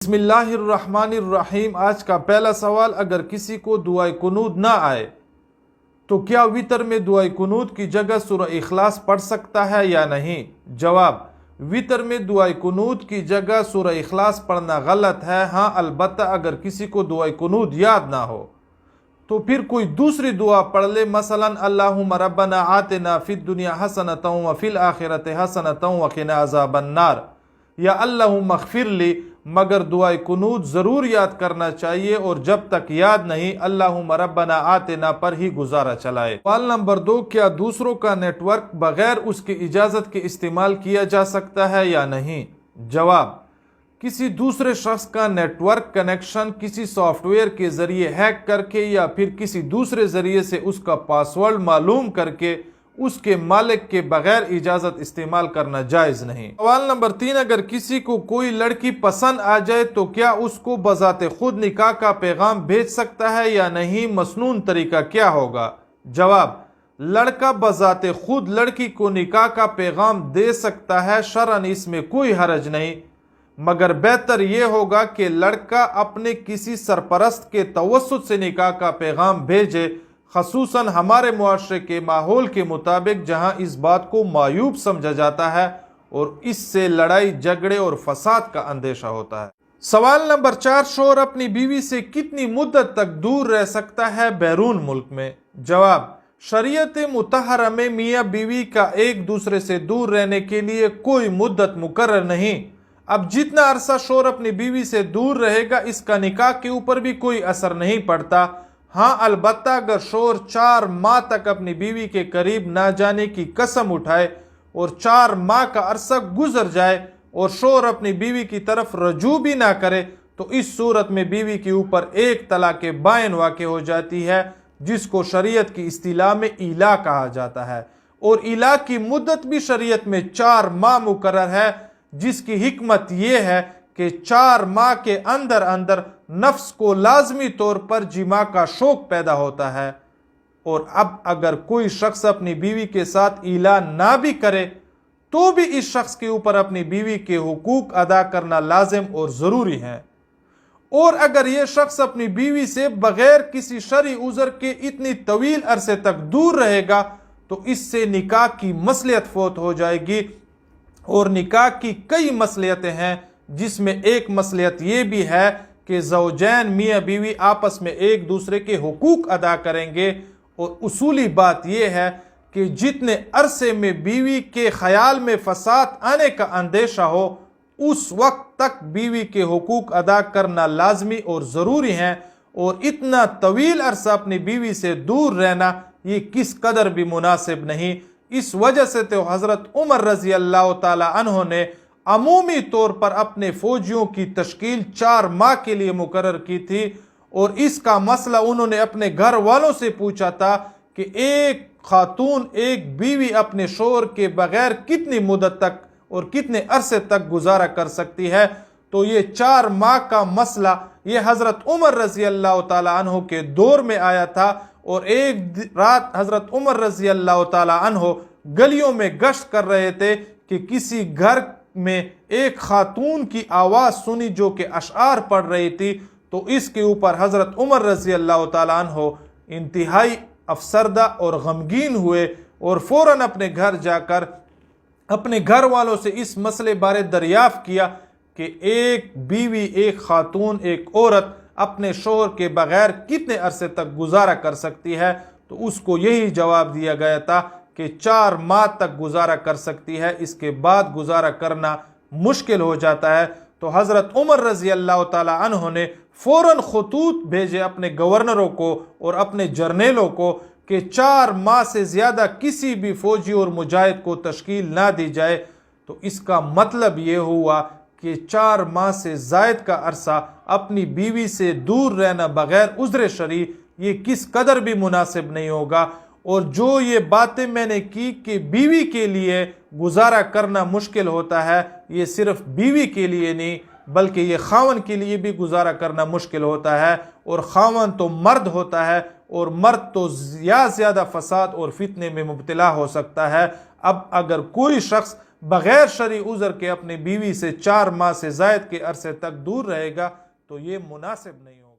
بسم اللہ الرحمن الرحیم۔ آج کا پہلا سوال، اگر کسی کو دعائے قنوت نہ آئے تو کیا وتر میں دعائے قنوت کی جگہ سورہ اخلاص پڑھ سکتا ہے یا نہیں؟ جواب: وتر میں دعائے قنوت کی جگہ سورہ اخلاص پڑھنا غلط ہے۔ ہاں البتہ اگر کسی کو دعائے قنوت یاد نہ ہو تو پھر کوئی دوسری دعا پڑھ لے، مثلا اللہم ربنا آتنا فی الدنیا حسنۃ وفی الآخرۃ حسنۃ وقنا عذاب النار، یا اللہم اغفر لی، مگر دعائے قنوت ضرور یاد کرنا چاہیے، اور جب تک یاد نہیں اللہم ربنا آتنا پر ہی گزارا چلائے۔ سوال نمبر 2، کیا دوسروں کا نیٹ ورک بغیر اس کی اجازت کے استعمال کیا جا سکتا ہے یا نہیں؟ جواب: کسی دوسرے شخص کا نیٹ ورک کنیکشن کسی سافٹ ویئر کے ذریعے ہیک کر کے یا پھر کسی دوسرے ذریعے سے اس کا پاسورڈ معلوم کر کے اس کے مالک کے بغیر اجازت استعمال کرنا جائز نہیں۔ سوال نمبر 3، اگر کسی کو کوئی لڑکی پسند آ جائے تو کیا اس کو بذات خود نکاح کا پیغام بھیج سکتا ہے یا نہیں؟ مسنون طریقہ کیا ہوگا؟ جواب: لڑکا بذات خود لڑکی کو نکاح کا پیغام دے سکتا ہے، شرعاً اس میں کوئی حرج نہیں، مگر بہتر یہ ہوگا کہ لڑکا اپنے کسی سرپرست کے توسط سے نکاح کا پیغام بھیجے، خصوصاً ہمارے معاشرے کے ماحول کے مطابق، جہاں اس بات کو معیوب سمجھا جاتا ہے اور اس سے لڑائی جھگڑے اور فساد کا اندیشہ ہوتا ہے۔ سوال نمبر 4، شوہر اپنی بیوی سے کتنی مدت تک دور رہ سکتا ہے بیرون ملک میں؟ جواب: شریعت مطہرہ میں میاں بیوی کا ایک دوسرے سے دور رہنے کے لیے کوئی مدت مقرر نہیں۔ اب جتنا عرصہ شوہر اپنی بیوی سے دور رہے گا اس کا نکاح کے اوپر بھی کوئی اثر نہیں پڑتا۔ ہاں البتہ اگر شوہر 4 ماہ تک اپنی بیوی کے قریب نہ جانے کی قسم اٹھائے اور 4 ماہ کا عرصہ گزر جائے اور شوہر اپنی بیوی کی طرف رجوع بھی نہ کرے تو اس صورت میں بیوی کے اوپر ایک طلاق بائن واقع ہو جاتی ہے، جس کو شریعت کی اصطلاح میں ایلا کہا جاتا ہے، اور ایلا کی مدت بھی شریعت میں 4 ماہ مقرر ہے، جس کی حکمت یہ ہے کہ 4 ماہ کے اندر اندر نفس کو لازمی طور پر جماع کا شوق پیدا ہوتا ہے۔ اور اب اگر کوئی شخص اپنی بیوی کے ساتھ ایلا نہ بھی کرے تو بھی اس شخص کے اوپر اپنی بیوی کے حقوق ادا کرنا لازم اور ضروری ہے، اور اگر یہ شخص اپنی بیوی سے بغیر کسی شرعی عذر کے اتنی طویل عرصے تک دور رہے گا تو اس سے نکاح کی مصلحت فوت ہو جائے گی، اور نکاح کی کئی مصلحتیں ہیں، جس میں ایک مصلحت یہ بھی ہے کہ زوجین میاں بیوی آپس میں ایک دوسرے کے حقوق ادا کریں گے، اور اصولی بات یہ ہے کہ جتنے عرصے میں بیوی کے خیال میں فساد آنے کا اندیشہ ہو اس وقت تک بیوی کے حقوق ادا کرنا لازمی اور ضروری ہیں، اور اتنا طویل عرصہ اپنی بیوی سے دور رہنا یہ کس قدر بھی مناسب نہیں۔ اس وجہ سے تو حضرت عمر رضی اللہ تعالی عنہ نے عمومی طور پر اپنے فوجیوں کی تشکیل 4 ماہ کے لیے مقرر کی تھی، اور اس کا مسئلہ انہوں نے اپنے گھر والوں سے پوچھا تھا کہ ایک خاتون ایک بیوی اپنے شوہر کے بغیر کتنی مدت تک اور کتنے عرصے تک گزارا کر سکتی ہے، تو یہ 4 ماہ کا مسئلہ یہ حضرت عمر رضی اللہ تعالی عنہ کے دور میں آیا تھا، اور ایک رات حضرت عمر رضی اللہ تعالی عنہ گلیوں میں گشت کر رہے تھے کہ کسی گھر میں ایک خاتون کی آواز سنی جو کہ اشعار پڑھ رہی تھی، تو اس کے اوپر حضرت عمر رضی اللہ تعالی عنہ انتہائی افسردہ اور غمگین ہوئے، اور فوراً اپنے گھر جا کر اپنے گھر والوں سے اس مسئلے بارے دریافت کیا کہ ایک بیوی، ایک خاتون، ایک عورت اپنے شوہر کے بغیر کتنے عرصے تک گزارا کر سکتی ہے، تو اس کو یہی جواب دیا گیا تھا کہ 4 ماہ تک گزارا کر سکتی ہے، اس کے بعد گزارا کرنا مشکل ہو جاتا ہے۔ تو حضرت عمر رضی اللہ تعالی عنہ نے فوراً خطوط بھیجے اپنے گورنروں کو اور اپنے جرنیلوں کو کہ 4 ماہ سے زیادہ کسی بھی فوجی اور مجاہد کو تشکیل نہ دی جائے۔ تو اس کا مطلب یہ ہوا کہ 4 ماہ سے زائد کا عرصہ اپنی بیوی سے دور رہنا بغیر عذر شرعی یہ کس قدر بھی مناسب نہیں ہوگا، اور جو یہ باتیں میں نے کی کہ بیوی کے لیے گزارا کرنا مشکل ہوتا ہے، یہ صرف بیوی کے لیے نہیں بلکہ یہ خاوند کے لیے بھی گزارا کرنا مشکل ہوتا ہے، اور خاوند تو مرد ہوتا ہے، اور مرد تو زیادہ فساد اور فتنے میں مبتلا ہو سکتا ہے۔ اب اگر کوئی شخص بغیر شرعی عذر کے اپنی بیوی سے 4 ماہ سے زائد کے عرصے تک دور رہے گا تو یہ مناسب نہیں ہوگا۔